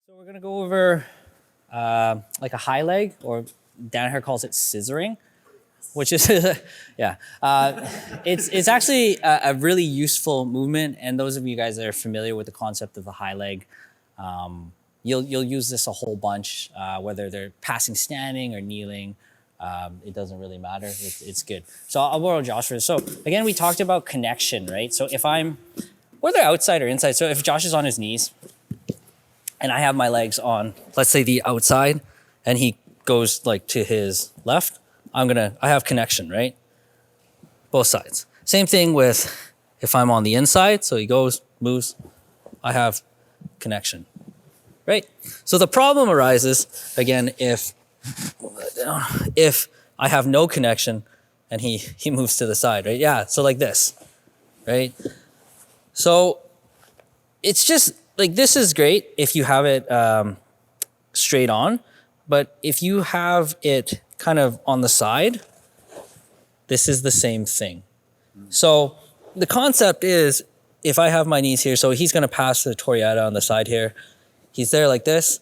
So we're gonna go over like a high leg, or Danaher calls it scissoring, which is yeah. It's actually a really useful movement, and those of you guys that are familiar with the concept of the high leg, you'll use this a whole bunch, whether they're passing standing or kneeling. It doesn't really matter. It's good. So I'll borrow Josh for this. So again, we talked about connection, right? So if I'm whether outside or inside, so if Josh is on his knees and I have my legs on, let's say the outside, and he goes like to his left, I have connection, right? Both sides. Same thing with if I'm on the inside, so he goes, moves, I have connection, right? So the problem arises, again, if I have no connection and he moves to the side, right? Yeah, so like this, right? So it's just, like, this is great if you have it straight on, but if you have it kind of on the side, this is the same thing. So the concept is, if I have my knees here, so he's gonna pass the Toriata on the side here. He's there like this,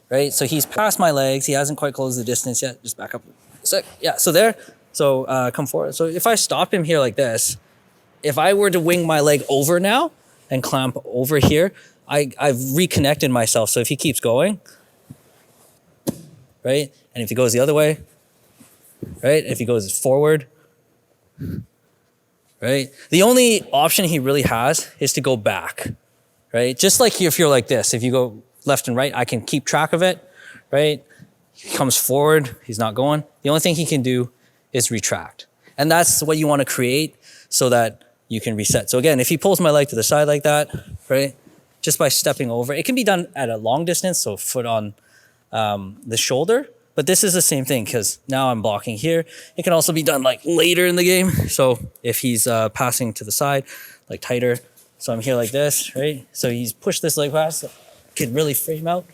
right? So he's past my legs. He hasn't quite closed the distance yet. Just back up a sec. Yeah, so there. So come forward. So if I stop him here like this, if I were to wing my leg over now and clamp over here, I've reconnected myself. So if he keeps going, right? And if he goes the other way, right? If he goes forward, right? The only option he really has is to go back, right? Just like if you're like this, if you go left and right, I can keep track of it, right? He comes forward, he's not going. The only thing he can do is retract. And that's what you want to create so that you can reset. So again, if he pulls my leg to the side like that, right? Just by stepping over, it can be done at a long distance, so foot on the shoulder, but this is the same thing because now I'm blocking here. It can also be done like later in the game. So if he's passing to the side, like tighter, so I'm here like this, right? So he's pushed this leg past, could really frame out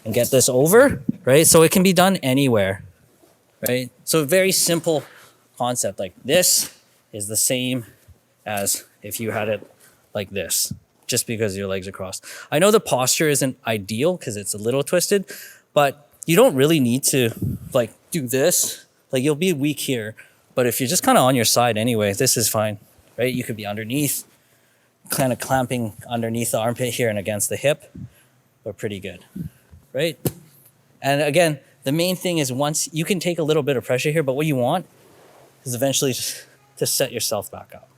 and get this over, right? So it can be done anywhere, right? So very simple concept. Like this is the same as if you had it like this, just because your legs are crossed. I know the posture isn't ideal because it's a little twisted, but you don't really need to like do this. Like you'll be weak here, but if you're just kind of on your side anyway, this is fine, right? You could be underneath, kind of clamping underneath the armpit here and against the hip, but pretty good, right? And again, the main thing is once you can take a little bit of pressure here, but what you want is eventually just to set yourself back up,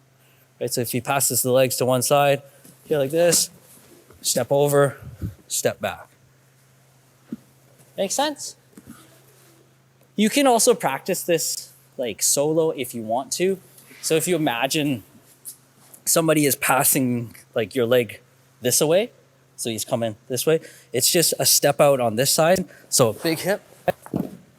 right? So if he passes the legs to one side, here like this, step over, step back. Make sense? You can also practice this like solo if you want to. So if you imagine somebody is passing like your leg this way, so he's coming this way, it's just a step out on this side, so big hip,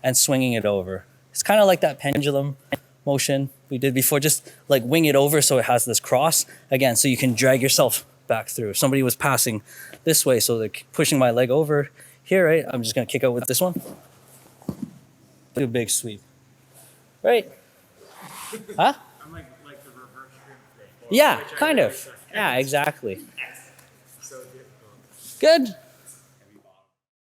and swinging it over. It's kind of like that pendulum motion we did before, just like wing it over so it has this cross, again, so you can drag yourself back through. If somebody was passing this way, so they're pushing my leg over here, right? I'm just gonna kick out with this one. Do a big sweep, right? Huh? I'm like the reverse shrimp thing. Yeah, kind of. Yeah, exactly. So difficult. Good.